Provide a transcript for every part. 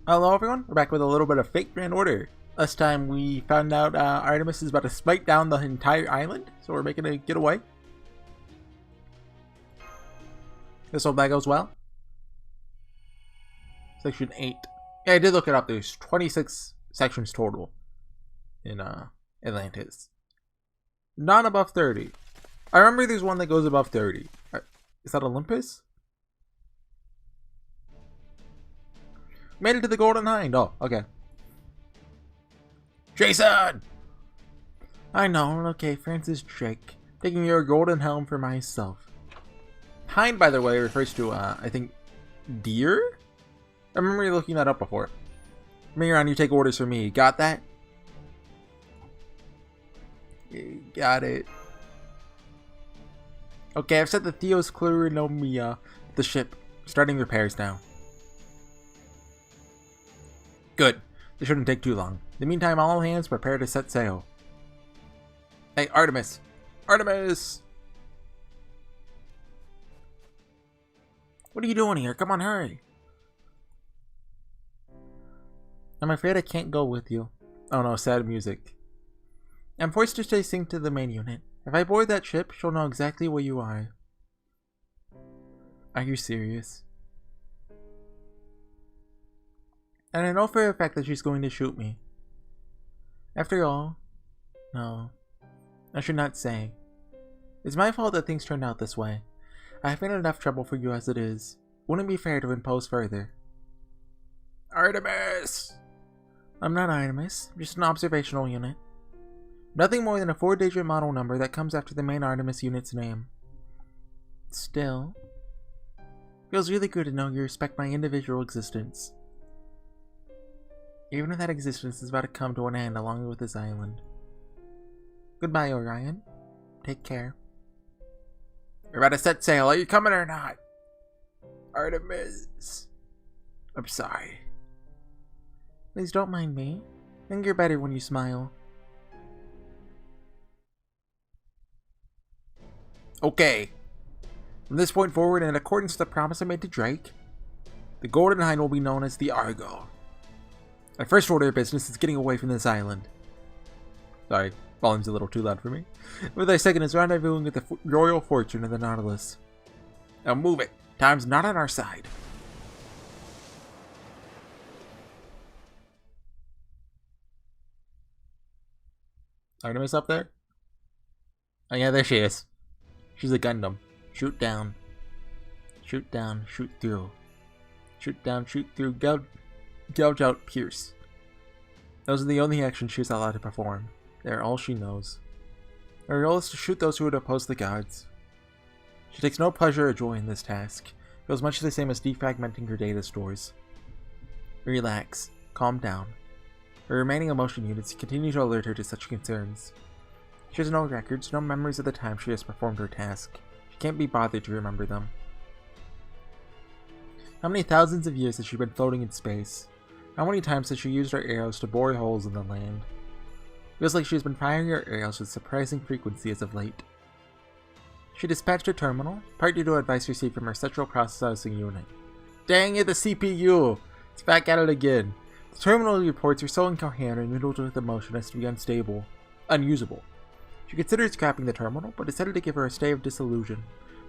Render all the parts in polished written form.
Hello everyone, we're back with a little bit of Fake Grand Order. Last time we found out Artemis is about to smite down the entire island, so we're making a getaway. Let's hope that goes well. Section 8. Yeah, I did look it up. There's 26 sections total in Atlantis. Not above 30. I remember there's one that goes above 30. Is that Olympus? Made it to the Golden Hind. Oh, okay. Jason! I know. Okay, Francis Drake. Taking your golden helm for myself. Hind, by the way, refers to, I think, deer? I remember you looking that up before. Miran, you take orders for me. Got that? Got it. Okay, I've set the Theos Clurinomia, the ship. Starting repairs now. Good. This shouldn't take too long. In the meantime, all hands prepare to set sail. Hey, Artemis! Artemis! What are you doing here? Come on, hurry! I'm afraid I can't go with you. Oh no, sad music. I'm forced to stay synced to the main unit. If I board that ship, she'll know exactly where you are. Are you serious? And I know for a fact that she's going to shoot me. After all, no, I should not say. It's my fault that things turned out this way. I have made enough trouble for you as it is. Wouldn't be fair to impose further. Artemis! I'm not Artemis, I'm just an observational unit. Nothing more than a 4-digit model number that comes after the main Artemis unit's name. Still, feels really good to know you respect my individual existence. Even if that existence is about to come to an end along with this island. Goodbye, Orion. Take care. We're about to set sail. Are you coming or not? Artemis. I'm sorry. Please don't mind me. I think you're better when you smile. Okay. From this point forward, in accordance with the promise I made to Drake, the Golden Hind will be known as the Argo. My first order of business is getting away from this island. Sorry, volume's a little too loud for me. With my second is rendezvousing with the Royal Fortune of the Nautilus. Now move it. Time's not on our side. Artemis up there? Oh yeah, there she is. She's a Gundam. Shoot down. Shoot down, shoot through. Shoot down, shoot through, gouge out, pierce. Those are the only actions she's allowed to perform. They are all she knows. Her role is to shoot those who would oppose the gods. She takes no pleasure or joy in this task. It feels much the same as defragmenting her data stores. Relax. Calm down. Her remaining emotion units continue to alert her to such concerns. She has no records, no memories of the time she has performed her task. She can't be bothered to remember them. How many thousands of years has she been floating in space? How many times has she used her arrows to bore holes in the land? Feels like she has been firing her arrows with surprising frequency as of late. She dispatched a terminal, part due to advice received from her central processing unit. Dang it, the CPU! It's back at it again. The terminal reports are so incoherent and riddled with emotion as to be unstable. Unusable. She considered scrapping the terminal, but decided to give her a stay of disillusion.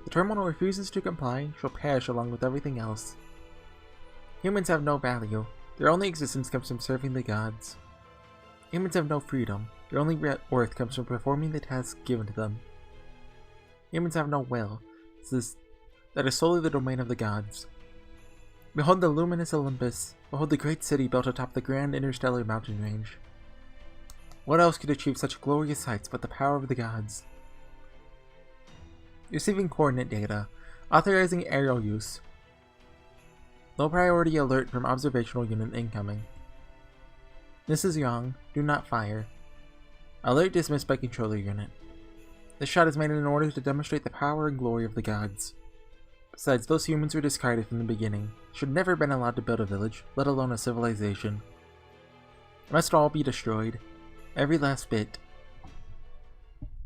The terminal refuses to comply, she'll perish along with everything else. Humans have no value. Their only existence comes from serving the gods. Humans have no freedom. Their only worth comes from performing the tasks given to them. Humans have no will. That is solely the domain of the gods. Behold the luminous Olympus. Behold the great city built atop the grand interstellar mountain range. What else could achieve such glorious heights but the power of the gods? Receiving coordinate data. Authorizing aerial use. Low priority alert from observational unit incoming. This is Yang. Do not fire. Alert dismissed by controller unit. This shot is made in order to demonstrate the power and glory of the gods. Besides, those humans were discarded from the beginning. Should never have been allowed to build a village, let alone a civilization. It must all be destroyed. Every last bit.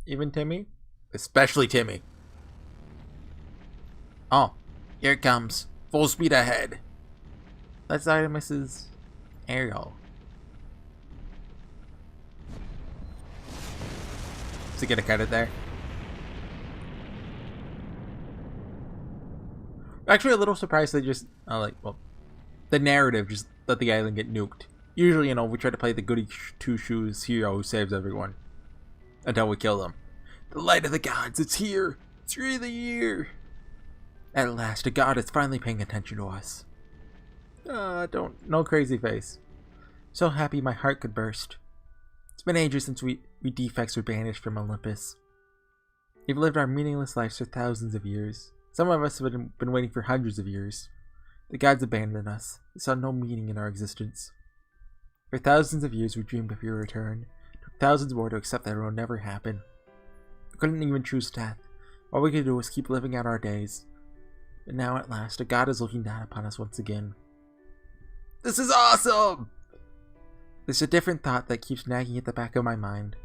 Even Timmy? Especially Timmy. Oh, here it comes. Full speed ahead. That's Artemis's Aerial. To get a credit there. Actually, a little surprised they just the narrative just let the island get nuked. Usually, you know, we try to play the goody two-shoes hero who saves everyone until we kill them. The light of the gods, it's here. It's really here. At last, a god is finally paying attention to us. No crazy face. So happy my heart could burst. It's been ages since we defects were banished from Olympus. We've lived our meaningless lives for thousands of years. Some of us have been waiting for hundreds of years. The gods abandoned us. They saw no meaning in our existence. For thousands of years we dreamed of your return. It took thousands more to accept that it will never happen. We couldn't even choose death. All we could do was keep living out our days. But now at last, a god is looking down upon us once again. This is awesome! There's a different thought that keeps nagging at the back of my mind.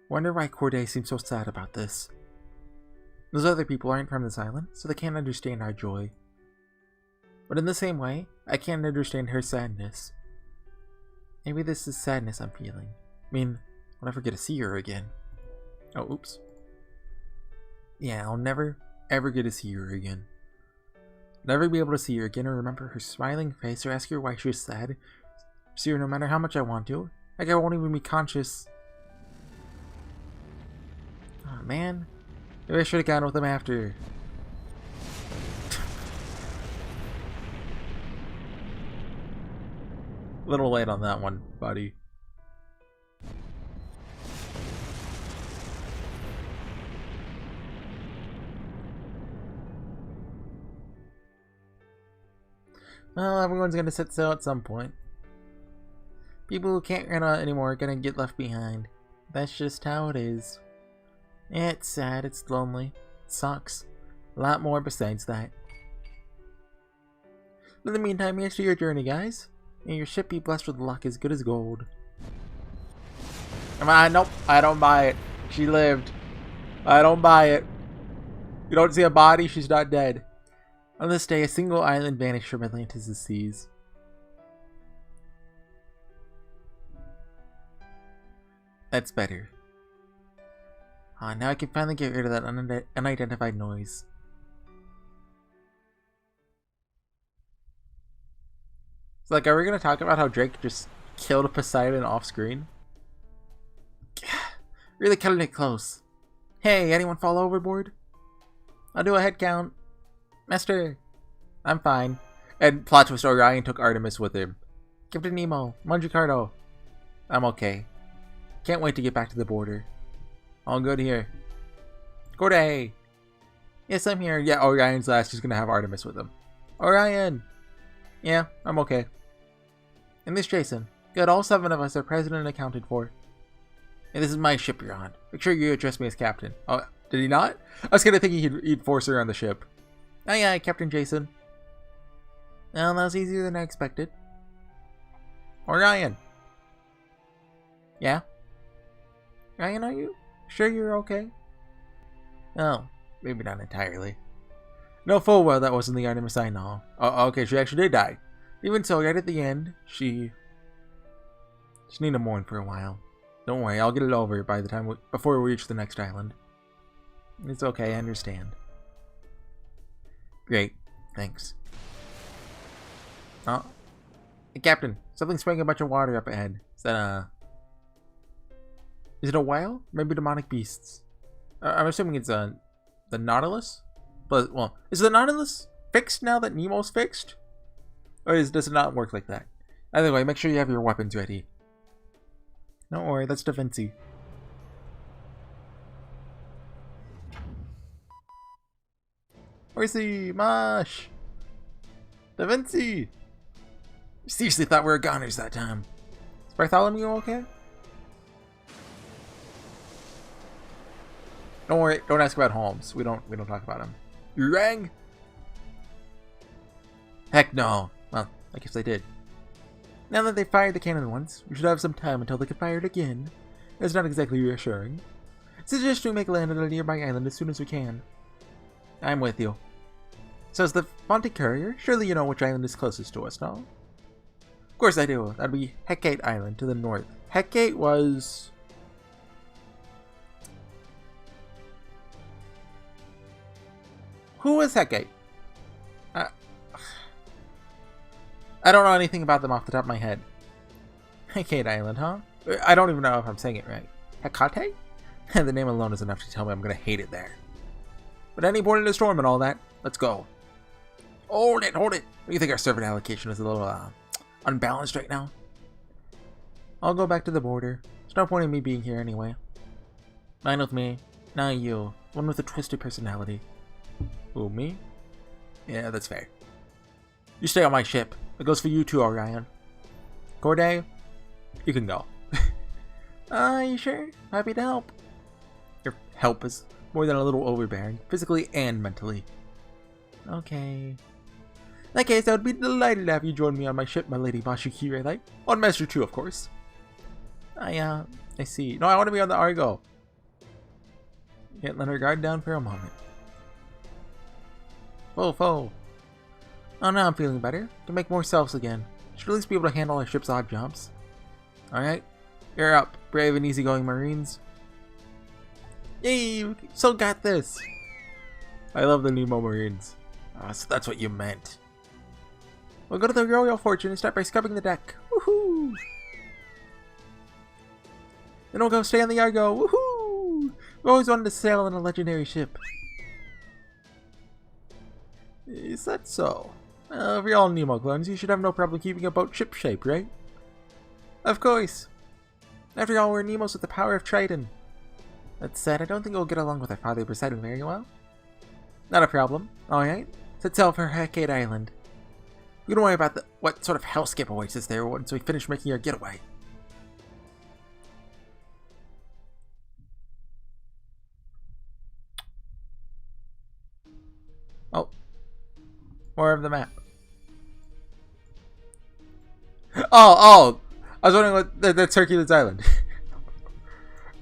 Wonder why Corday seems so sad about this. Those other people aren't from this island, so they can't understand our joy. But in the same way, I can't understand her sadness. Maybe this is sadness I'm feeling. I mean, I'll never get to see her again. Oh, oops. Yeah, I'll never, ever get to see her again. Never be able to see her again or remember her smiling face or ask her why she was sad. See her no matter how much I want to. Like I won't even be conscious. Oh man. Maybe I should have gone with them after. A little late on that one, buddy. Well, everyone's gonna set sail at some point. People who can't run out anymore are gonna get left behind. That's just how it is. It's sad, it's lonely, it sucks. A lot more besides that. In the meantime, here's to your journey, guys. May your ship be blessed with luck as good as gold. Come on, nope, I don't buy it. She lived. I don't buy it. You don't see a body, she's not dead. On this day, a single island vanished from Atlantis' seas. That's better. Now I can finally get rid of that unidentified noise. So, like, are we gonna talk about how Drake just killed Poseidon off screen? Really cutting it close. Hey, anyone fall overboard? I'll do a head count. Master, I'm fine. And plot twist, Orion took Artemis with him. Captain Nemo, Monjicardo. I'm okay. Can't wait to get back to the border. All good here. Corday! Yes, I'm here. Yeah, Orion's last. He's gonna have Artemis with him. Orion! Yeah, I'm okay. And this Jason. Good, all 7 of us are present and accounted for. And this is my ship you're on. Make sure you address me as captain. Oh, did he not? I was kinda thinking he'd force her on the ship. Aye aye, Captain Jason. Well, that was easier than I expected. Orion! Yeah? Ryan, are you sure you're okay? Oh, maybe not entirely. No full well that wasn't the Artemis I know. Oh, okay, she actually did die. Even so, right at the end, she need to mourn for a while. Don't worry, I'll get it over by the time before we reach the next island. It's okay, I understand. Great, thanks. Oh, hey, Captain, something's spraying a bunch of water up ahead. Is it a whale? Maybe demonic beasts. I'm assuming it's the Nautilus? But, well, is the Nautilus fixed now that Nemo's fixed? Or does it not work like that? Either way, make sure you have your weapons ready. Don't worry, that's Da Vinci. Horsey! Mosh! Da Vinci! Seriously thought we were goners that time. Is Bartholomew okay? Don't worry, don't ask about Holmes. We don't talk about him. You rang? Heck no. Well, I guess they did. Now that they fired the cannon once, we should have some time until they can fire it again. That's not exactly reassuring. Suggest we make land on a nearby island as soon as we can. I'm with you. So is the Fonte Courier? Surely you know which island is closest to us, no? Of course I do. That'd be Hecate Island to the north. Hecate was... Who was Hecate? I don't know anything about them off the top of my head. Hecate Island, huh? I don't even know if I'm saying it right. Hecate? The name alone is enough to tell me I'm gonna hate it there. But any port in a storm and all that, let's go. Hold it, hold it. What do you think our servant allocation is a little unbalanced right now? I'll go back to the border. There's no point in me being here anyway. Fine with me. Now you, one with a twisted personality. Who, me? Yeah, that's fair. You stay on my ship. It goes for you too, Orion. Corday, you can go. You sure? Happy to help. Your help is more than a little overbearing, physically and mentally. Okay. In that case, I would be delighted to have you join me on my ship, my lady Bashikire. On Master 2, of course. I see. No, I want to be on the Argo. Can't let her guard down for a moment. Whoa. Oh, now I'm feeling better. Can make more selves again. Should at least be able to handle our ship's odd jobs. Alright. You're up, brave and easygoing Marines. Yay, you so got this. I love the Nemo Marines. Oh, so that's what you meant. We'll go to the Royal Fortune and start by scrubbing the deck. Woohoo! Then we'll go stay on the Argo. Woohoo! We've always wanted to sail on a legendary ship. Is that so? If you're all Nemo clones, you should have no problem keeping a boat ship shape, right? Of course. After all, we're Nemos with the power of Triton. That said, I don't think we'll get along with our father Poseidon very well. Not a problem. Alright, set sail for Hecate Island. We don't worry about what sort of hellscape awaits us there once we finish making our getaway. Oh. More of the map. Oh! I was wondering what... That's Hercules Island.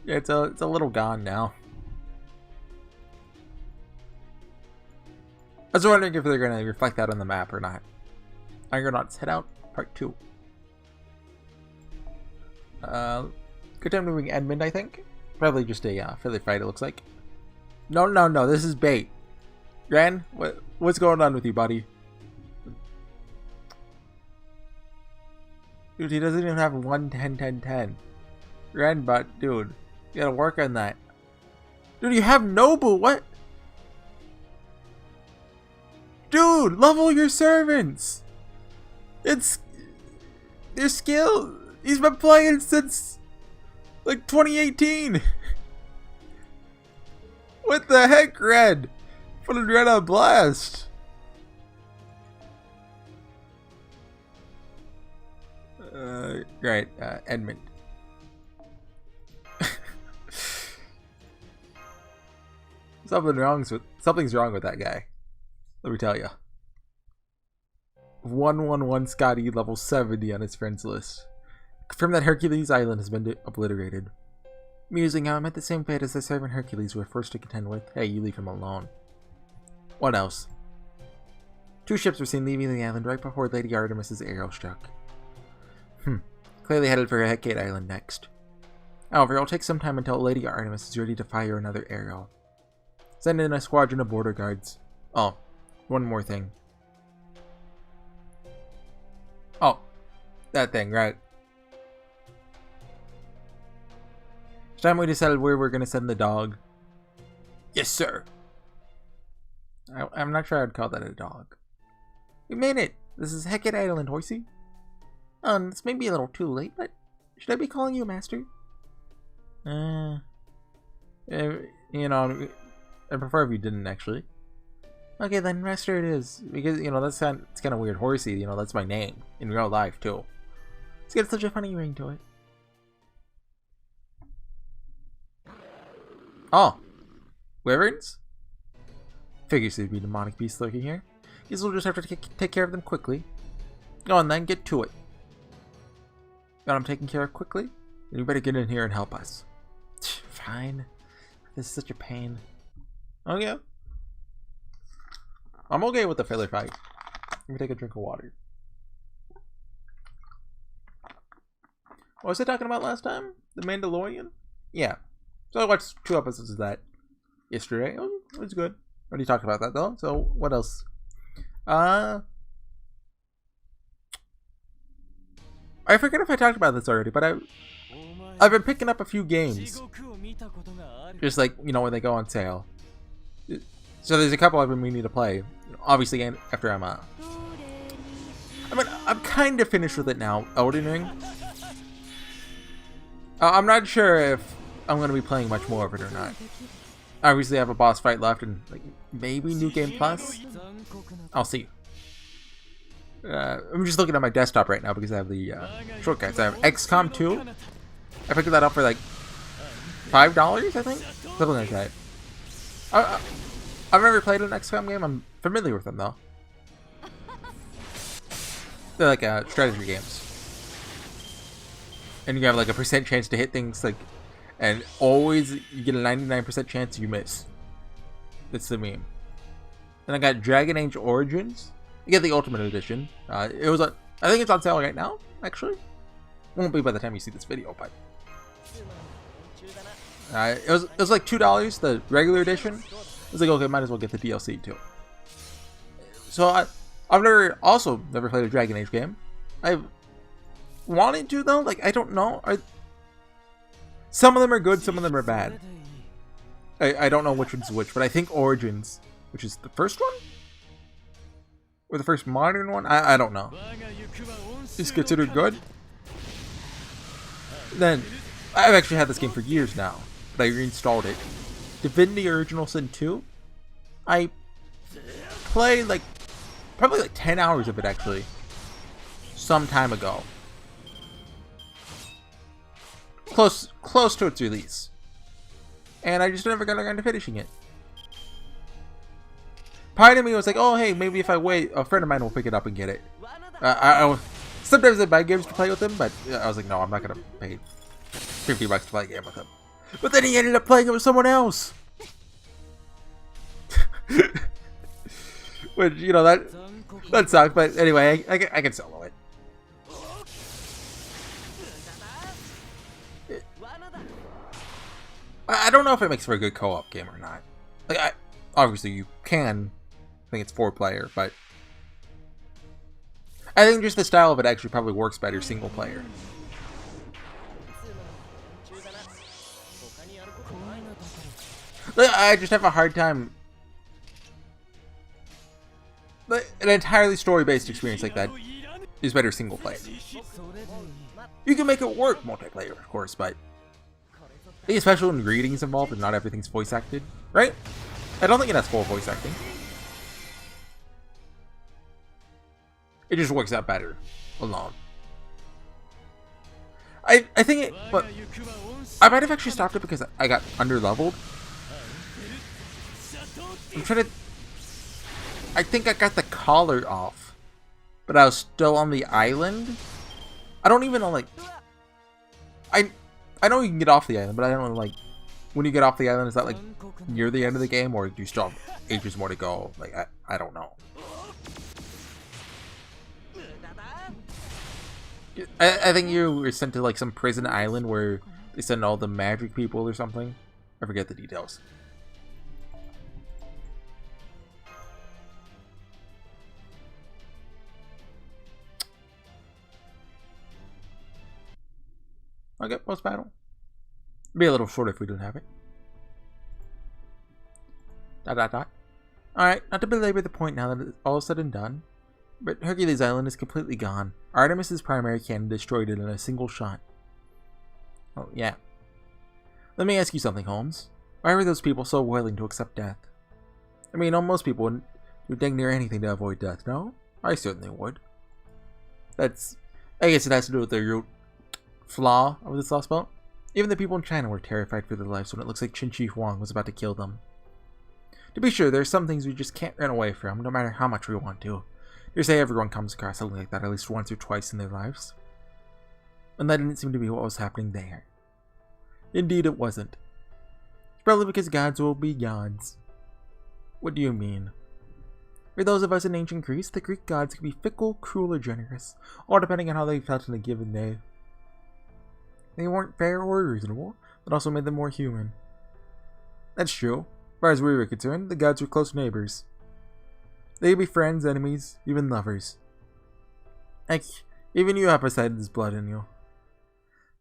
Yeah, it's a little gone now. I was wondering if they're going to reflect that on the map or not. Argonauts Head Out, Part 2. Good time to bring Edmund, I think. Probably just a feather fight, it looks like. No, this is bait. Gran, what's going on with you, buddy? Dude, he doesn't even have 1 10 10 10. Gran, but dude, you gotta work on that. Dude, you have Nobu, what? Dude, level your servants! It's... Their skill! He's been playing since... like 2018! What the heck, Red? Put Red on blast! Right, Edmund. Something's wrong with that guy. Let me tell you. 111 Scotty, level 70 on his friends list. Confirm that Hercules Island has been obliterated. Musing how I'm at the same fate as the servant Hercules we were forced to contend with. Hey, you leave him alone. What else? 2 ships were seen leaving the island right before Lady Artemis's arrow struck. Clearly headed for Hecate Island next. However, it'll take some time until Lady Artemis is ready to fire another arrow. Send in a squadron of border guards. Oh, one more thing. Oh, that thing, right. It's time we decided where we're going to send the dog. Yes, sir. I'm not sure I'd call that a dog. We made it. This is Hecate Island, Horsey. This may be a little too late, but should I be calling you Master? You know, I prefer if you didn't, actually. Okay, then Master it is. Because, you know, it's kind of weird. Horsey, you know, that's my name. In real life, too. It's got such a funny ring to it. Oh. Wyverns? Figures there'd be demonic beasts lurking here. Guess we'll just have to take care of them quickly. Go on then, get to it. Got them taken care of quickly? Then you better get in here and help us. Fine. This is such a pain. Oh yeah. I'm okay with the filler fight. Let me take a drink of water. What was I talking about last time? The Mandalorian? Yeah. So I watched 2 episodes of that yesterday. It was good. I already talked about that though. So what else? I forget if I talked about this already, but I've been picking up a few games. Just like, you know, when they go on sale. So there's a couple I've been meaning to play. Obviously, after I'm kind of finished with it now, Elden Ring. I'm not sure if I'm going to be playing much more of it or not. Obviously, I have a boss fight left and like maybe New Game Plus. I'll see. I'm just looking at my desktop right now because I have the shortcuts. I have XCOM 2. I picked that up for like $5, I think? Something like that. I've never played an XCOM game. I'm familiar with them though. They're like strategy games. And you have like a % chance to hit things like, and always you get a 99% chance you miss. That's the meme. Then I got Dragon Age Origins. You get the Ultimate Edition. I think it's on sale right now, actually. Won't be by the time you see this video, but it was like $2, the regular edition. I was like, okay, might as well get the DLC too. So I've never played a Dragon Age game. I've wanted to though, like I don't know. Some of them are good, some of them are bad. I don't know which one's which, but I think Origins, which is the first one? Or the first modern one? I don't know. It's considered good. Then, I've actually had this game for years now, but I reinstalled it. Divinity Original Sin 2. I played like, probably like 10 hours of it actually. Some time ago. Close to its release. And I just never got around to finishing it. Part of me was like, oh hey, maybe if I wait, a friend of mine will pick it up and get it. Sometimes I buy games to play with him, but I was like, no, I'm not gonna pay $50 to play a game with him. But then he ended up playing it with someone else. Which, you know, that sucks, but anyway, I can solo it. I don't know if it makes for a good co-op game or not. Like, obviously you can. I think it's 4-player, but I think just the style of it actually probably works better single player. I just have a hard time. An entirely story-based experience like that is better single player. You can make it work multiplayer, of course, but especially when reading's involved and not everything's voice acted, right? I don't think it has full voice acting. It just works out better alone. I think it, but I might have actually stopped it because I got under-leveled. I'm trying to. I think I got the collar off, but I was still on the island. I don't even know, like, I know you can get off the island, but I don't know, like, when you get off the island, is that like near the end of the game, or do you still have ages more to go? Like, I don't know. I think you were sent to like some prison island where they send all the magic people or something. I forget the details. Okay, post battle. Be a little short if we don't have it. ... Alright, not to belabor the point now that it's all said and done, but Hercules Island is completely gone. Artemis's primary cannon destroyed it in a single shot. Oh, yeah. Let me ask you something, Holmes. Why were those people so willing to accept death? I mean, most people wouldn't do dang near anything to avoid death, no? I certainly would. I guess it has to do with the root flaw of this lost belt. Even the people in China were terrified for their lives when it looks like Qin Shi Huang was about to kill them. To be sure, there are some things we just can't run away from, no matter how much we want to. You say everyone comes across something like that at least once or twice in their lives. And that didn't seem to be what was happening there. Indeed, it wasn't. Probably because gods will be gods. What do you mean? For those of us in ancient Greece, the Greek gods could be fickle, cruel, or generous, all depending on how they felt in a given day. They weren't fair or reasonable, but also made them more human. That's true. As far as we were concerned, the gods were close neighbors. They could be friends, enemies, even lovers. Heck, even you have Poseidon's blood in you.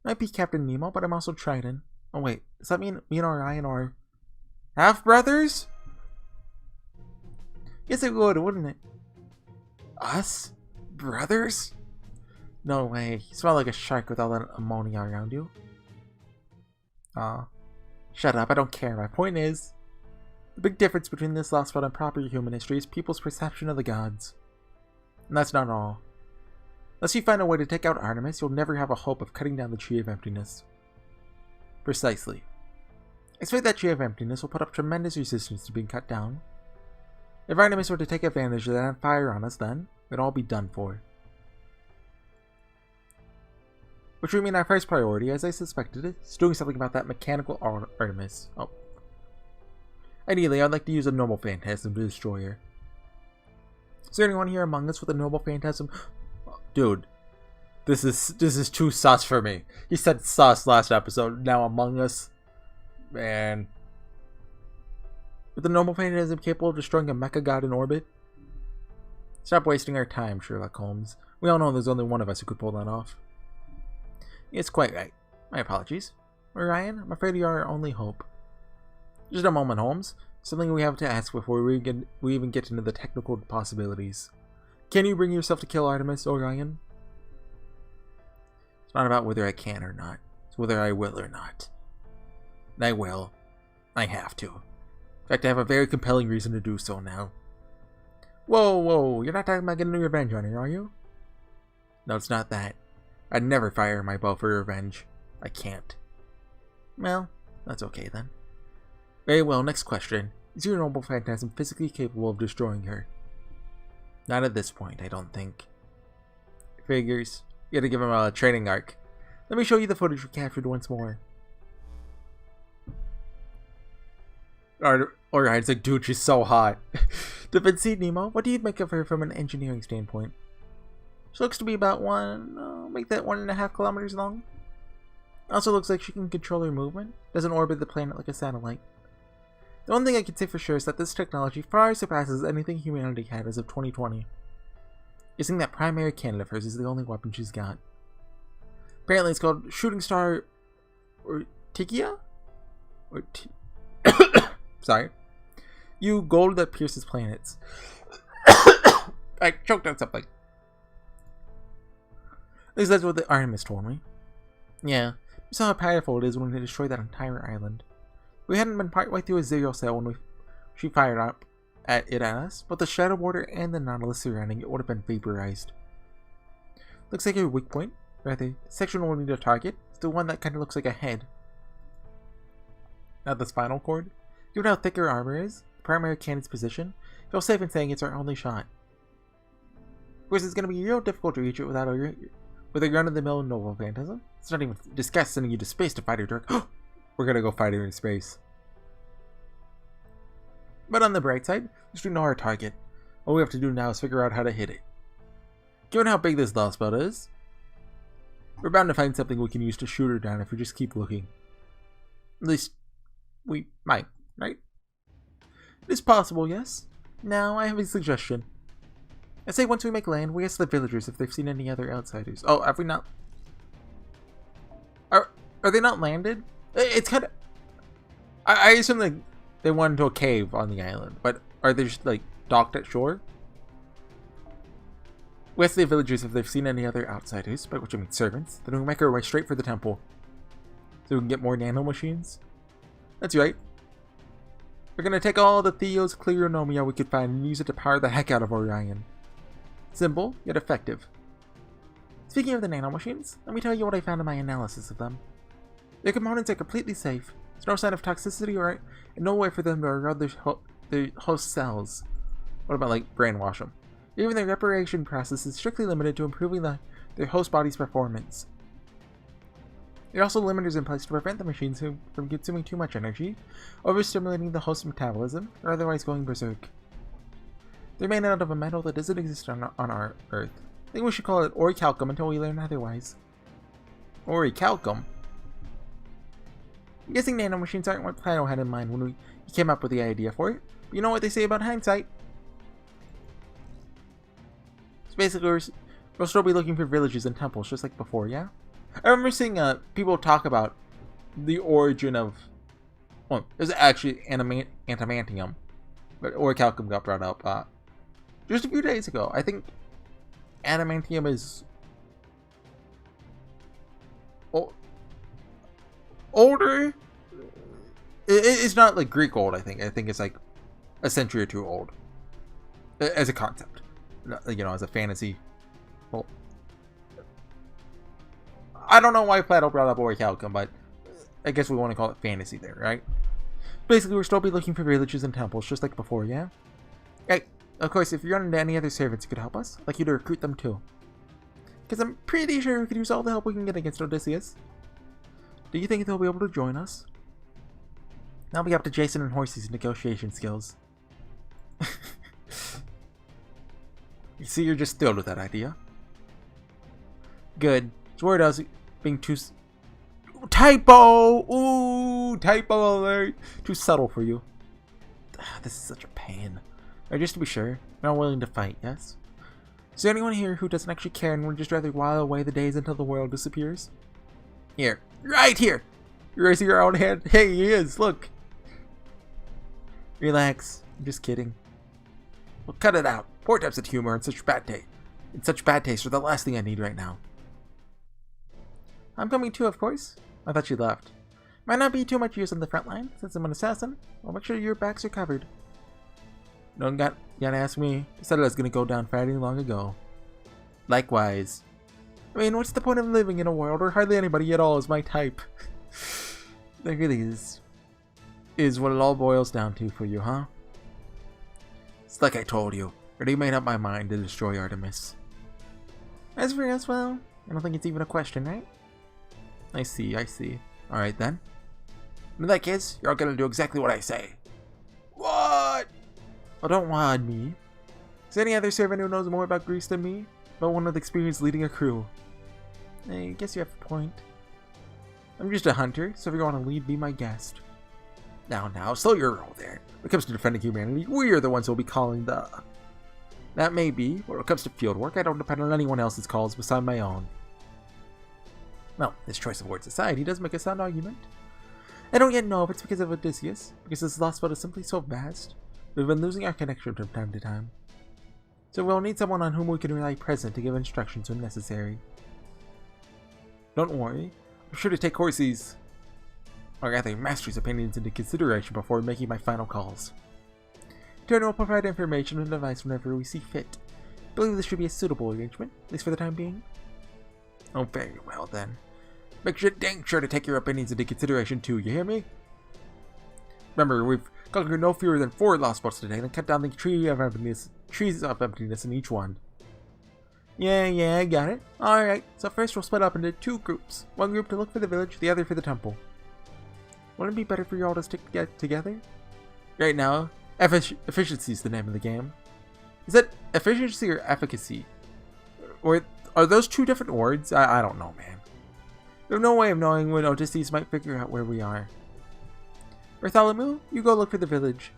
Might be Captain Nemo, but I'm also Triton. Oh wait, does that mean me and Orion are half-brothers? Yes it would, wouldn't it? Us? Brothers? No way, you smell like a shark with all that ammonia around you. Aw. Shut up, I don't care. My point is, the big difference between this lost spot and proper human history is people's perception of the gods. And that's not all. Unless you find a way to take out Artemis, you'll never have a hope of cutting down the Tree of Emptiness. Precisely. I expect that Tree of Emptiness will put up tremendous resistance to being cut down. If Artemis were to take advantage of that and fire on us, then we'd all be done for. Which would mean our first priority, as I suspected, is doing something about that mechanical Artemis. Oh. Ideally, I'd like to use a noble phantasm to destroy her. Is there anyone here among us with a noble phantasm? Dude, this is too sus for me. He said sus last episode, now Among Us. Man. With the noble phantasm capable of destroying a mecha god in orbit? Stop wasting our time, Sherlock Holmes. We all know there's only one of us who could pull that off. It's quite right. My apologies. Orion, I'm afraid you are our only hope. Just a moment, Holmes. Something we have to ask before we even get into the technical possibilities. Can you bring yourself to kill Artemis, Orion? It's not about whether I can or not. It's whether I will or not. And I will. I have to. In fact, I have a very compelling reason to do so now. Whoa, you're not talking about getting revenge on her, are you? No, it's not that. I'd never fire my bow for revenge. I can't. Well, that's okay then. Very well, next question. Is your noble phantasm physically capable of destroying her? Not at this point, I don't think. Figures. You gotta give him a training arc. Let me show you the footage we captured once more. Orion's like, dude, she's so hot. Defense Nemo, what do you make of her from an engineering standpoint? She looks to be about make that 1.5 kilometers long. Also looks like she can control her movement. Doesn't orbit the planet like a satellite. The one thing I can say for sure is that this technology far surpasses anything humanity had as of 2020. Guessing that primary cannon of hers is the only weapon she's got. Apparently it's called Shooting Star Ortigia? Sorry. You gold that pierces planets. I choked on something. At least that's what the Artemis told me. Yeah, you saw how powerful it is when we destroyed that entire island. We hadn't been partway through a zero cell when she fired up at us, but the Shadow Border and the Nautilus surrounding it would have been vaporized. Looks like your weak point, rather, section we'll need to target, is the one that kind of looks like a head. Not the spinal cord. Given how thick her armor is, the primary cannon's position, I feel safe in saying it's our only shot. Of course, it's going to be real difficult to reach it with a run-of-the-mill noble phantasm. It's not even discuss sending you to space to fight her direct. We're gonna go fight her in space. But on the bright side, at least we know our target. All we have to do now is figure out how to hit it. Given how big this lost spot is, we're bound to find something we can use to shoot her down if we just keep looking. At least, we might, right? It is possible, yes. Now, I have a suggestion. I say once we make land, we ask the villagers if they've seen any other outsiders. Oh, have we not? Are they not landed? It's kind of... I assume like they went into a cave on the island, but are they just like docked at shore? We ask the villagers if they've seen any other outsiders, by which I mean servants. Then we make our way straight for the temple, so we can get more nano machines. That's right. We're gonna take all the Theos Cleronomia we could find and use it to power the heck out of Orion. Simple, yet effective. Speaking of the nanomachines, let me tell you what I found in my analysis of them. Their components are completely safe. There's no sign of toxicity or no way for them to erode their host cells. What about, like, brainwash them? Even their reparation process is strictly limited to improving their host body's performance. There are also limiters in place to prevent the machines from consuming too much energy, overstimulating the host's metabolism, or otherwise going berserk. They're made out of a metal that doesn't exist on our Earth. I think we should call it orichalcum until we learn otherwise. Orichalcum? I'm guessing nanomachines aren't what Plato had in mind when he came up with the idea for it. But you know what they say about hindsight. So basically, we'll still be looking for villages and temples just like before, yeah? I remember seeing people talk about the origin of... Well, it was actually adamantium. But orichalcum got brought up just a few days ago. I think adamantium is... older? It's not like Greek old, I think. I think it's like a century or two old. As a concept. You know, as a fantasy. Well, I don't know why Plato brought up orichalcum, but I guess we want to call it fantasy there, right? Basically, we'll still be looking for villages and temples, just like before, yeah? Hey, of course, if you run into any other servants who could help us, I'd like you to recruit them too. Because I'm pretty sure we could use all the help we can get against Odysseus. Do you think they'll be able to join us? That'll be up to Jason and Horsey's negotiation skills. You see, you're just thrilled with that idea. Good. So worried I was being too... Typo! Ooh, typo alert! Too subtle for you. This is such a pain. Or just to be sure, you're not willing to fight, yes? Is there anyone here who doesn't actually care and would just rather while away the days until the world disappears? Here. Right here! You're raising your own hand. Hey, he is, look! Relax. I'm just kidding. Well, cut it out. Poor types of humor and such bad taste are the last thing I need right now. I'm coming too, of course. I thought you left. Might not be too much use on the front line, since I'm an assassin. I'll make sure your backs are covered. Don't gotta ask me. Decided I was gonna go down fighting long ago. Likewise. I mean, what's the point of living in a world where hardly anybody at all is my type? That really is what it all boils down to for you, huh? It's like I told you. Already made up my mind to destroy Artemis. As for us, well, I don't think it's even a question, right? I see. Alright then. In that case, you're all gonna do exactly what I say. What? Well, don't wad me. Is there any other servant who knows more about Greece than me? About one with experience leading a crew? I guess you have a point. I'm just a hunter, so if you want to lead, be my guest. Now, slow your roll there. When it comes to defending humanity, we are the ones who will be calling the... That may be, but when it comes to field work, I don't depend on anyone else's calls beside my own. Well, this choice of words aside, he does make a sound argument. I don't yet know if it's because of Odysseus, because this lost spot is simply so vast. We've been losing our connection from time to time. So we'll need someone on whom we can rely present to give instructions when necessary. Don't worry, I'm sure to take Horsey's, or rather Master's opinions into consideration before making my final calls. Turn will provide information and advice whenever we see fit. I believe this should be a suitable arrangement, at least for the time being. Oh, very well then. Make sure dang sure to take your opinions into consideration too, you hear me? Remember, we've conquered no fewer than 4 lost spots today and cut down the trees of emptiness in each one. Yeah, I got it. Alright, so first we'll split up into 2 groups. One group to look for the village, the other for the temple. Wouldn't it be better for you all to stick together? Right now, efficiency is the name of the game. Is that efficiency or efficacy? Or are those 2 different words? I don't know, man. There's no way of knowing when Odysseus might figure out where we are. Bartholomew, you go look for the village.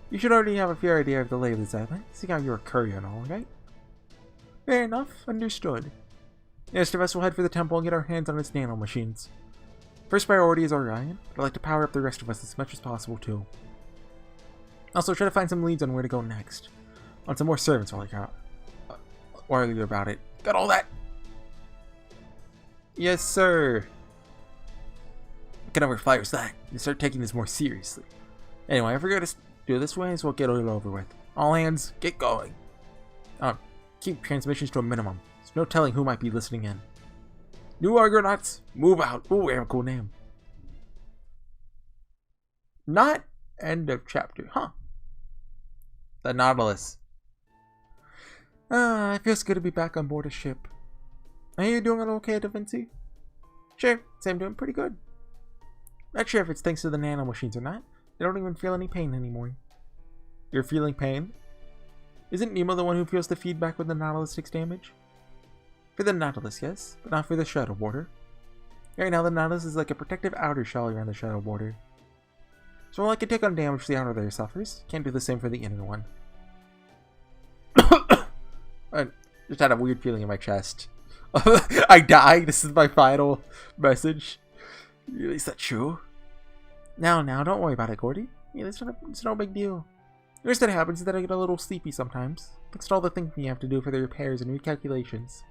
You should already have a fair idea of the lay of this island, seeing how you're a courier and all, right? Fair enough, understood. The rest of us will head for the temple and get our hands on its nano machines. First priority is Orion, but I'd like to power up the rest of us as much as possible too. Also, try to find some leads on where to go next. On some more servants while you're about it. Got all that? Yes, sir. What kind of reply was that? You start taking this more seriously. Anyway, if we're going to do it this way, so we'll get it over with. All hands, get going. Keep transmissions to a minimum. There's no telling who might be listening in. New Argonauts, move out. Ooh, we have a cool name. Not end of chapter, huh? The Nautilus. It feels good to be back on board a ship. Are you doing it okay, Da Vinci? Sure, I'm doing pretty good. Not sure if it's thanks to the nano machines or not. I don't even feel any pain anymore. You're feeling pain? Isn't Nemo the one who feels the feedback when the Nautilus takes damage? For the Nautilus, yes, but not for the Shadow Border. Right now, the Nautilus is like a protective outer shell around the shadow border. So while I can take on damage the outer layer suffers, can't do the same for the inner one. I just had a weird feeling in my chest. I died. This is my final message. Is that true? Now, don't worry about it, Gordy. Yeah, it's no big deal. The worst that happens is that I get a little sleepy sometimes. Thanks to all the thinking you have to do for the repairs and recalculations.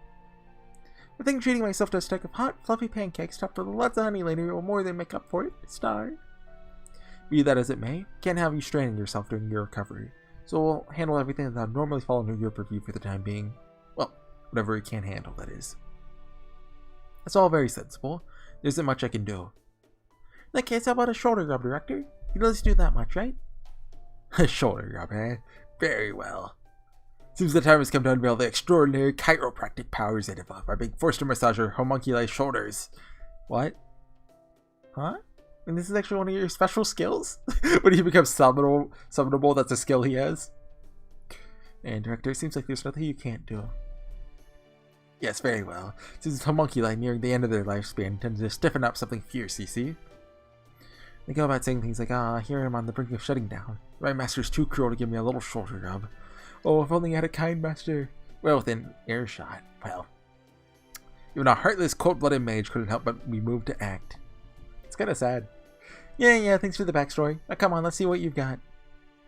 I think treating myself to a stack of hot, fluffy pancakes topped with lots of honey later will more than make up for it. Star. Be that as it may, can't have you straining yourself during your recovery, so we'll handle everything that would normally fall under your purview for the time being. Well, whatever you can't handle, that is. That's all very sensible. There isn't much I can do. In that case, how about a shoulder rub, Director? You can at least do that much, right? A shoulder rub, eh? Very well. Seems the time has come to unveil the extraordinary chiropractic powers I develop by being forced to massage your homunculi shoulders. What? Huh? And this is actually one of your special skills? When he becomes summonable, that's a skill he has. And Director, it seems like there's nothing you can't do. Yes, very well. Since homunculi nearing the end of their lifespan tend to stiffen up something fierce, you see? They go about saying things like, here I am on the brink of shutting down. My master's too cruel to give me a little shoulder rub. Oh, if only I had a kind master. Well, within earshot. Well, even a heartless, cold-blooded mage couldn't help but be moved to act. It's kind of sad. Yeah, thanks for the backstory. Now come on, let's see what you've got.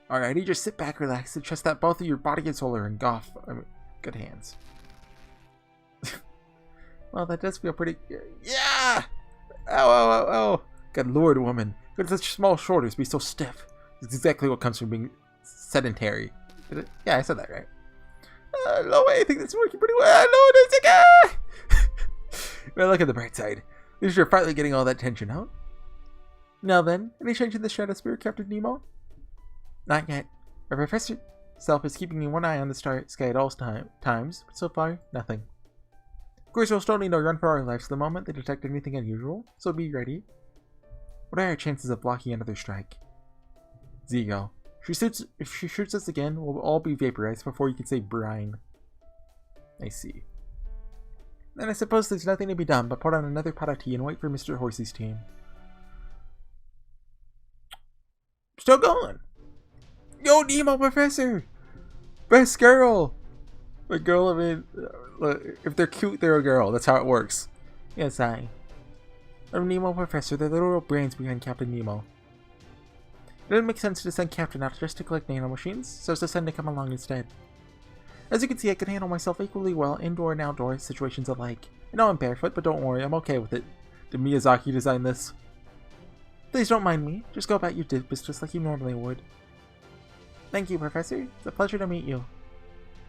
Alrighty, just sit back, relax, and trust that both of your body and soul are in good hands. Well, that does feel pretty... Yeah! Ow. Good lord, woman. Could such small shoulders be so stiff? It's exactly what comes from being sedentary. Did it? Yeah, I said that right. No way, I think that's working pretty well. No, it's like, Well, look at the bright side. At least you're finally getting all that tension out. Now then, any change in the stratosphere, Captain Nemo? Not yet. Our professor self is keeping one eye on the sky at all times, but so far, nothing. Of course, we'll still need to run for our lives the moment they detect anything unusual, so be ready. What are our chances of blocking another strike? 0. If she shoots us again, we'll all be vaporized before you can say brine. I see. Then I suppose there's nothing to be done but put on another pot of tea and wait for Mr. Horsey's team. Still going! Yo, Nemo, Professor! Best girl! A girl, I mean, if they're cute, they're a girl. That's how it works. Yes, I'm Nemo, Professor, the literal brains behind Captain Nemo. It didn't make sense to send Captain out just to collect nano machines, so as to send to come along instead. As you can see, I can handle myself equally well indoor and outdoor situations alike. I know I'm barefoot, but don't worry, I'm okay with it. Did Miyazaki design this? Please don't mind me. Just go about your business just like you normally would. Thank you, Professor. It's a pleasure to meet you.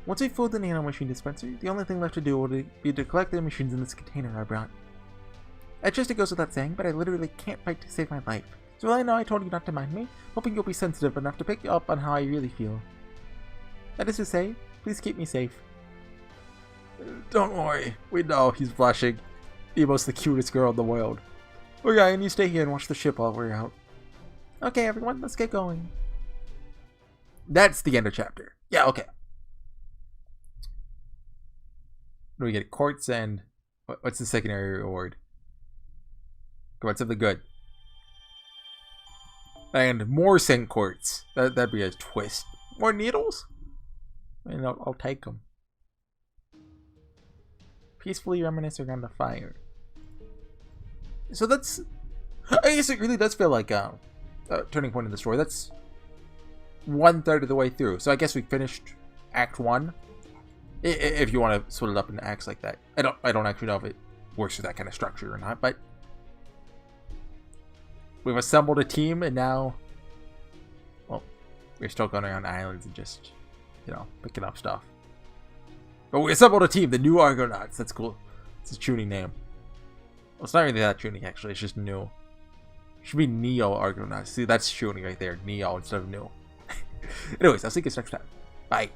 Once we filled the nano machine dispenser, the only thing left to do will be to collect the machines in this container I brought. At just it goes without saying, but I literally can't fight to save my life. So I know I told you not to mind me, hoping you'll be sensitive enough to pick up on how I really feel. That is to say, please keep me safe. Don't worry, we know he's blushing. Nemo's the cutest girl in the world. Okay, and you stay here and watch the ship while we're out. Okay, everyone, let's get going. That's the end of chapter. Yeah, okay. What do we get? Quartz and... What's the secondary reward? Come on, something good. And more sand quartz. That'd be a twist. More needles? I mean, I'll take them. Peacefully reminisce around the fire. So that's... I guess it really does feel like a turning point in the story. That's 1/3 of the way through. So I guess we finished Act 1. If you want to split it up into acts like that. I don't actually know if it works with that kind of structure or not, but... We've assembled a team, and now, well, we're still going around islands and just, picking up stuff. But we assembled a team, the New Argonauts. That's cool. It's a tuning name. Well, it's not really that tuning, actually. It's just new. It should be Neo Argonauts. See, that's tuning right there. Neo instead of new. Anyways, I'll see you guys next time. Bye.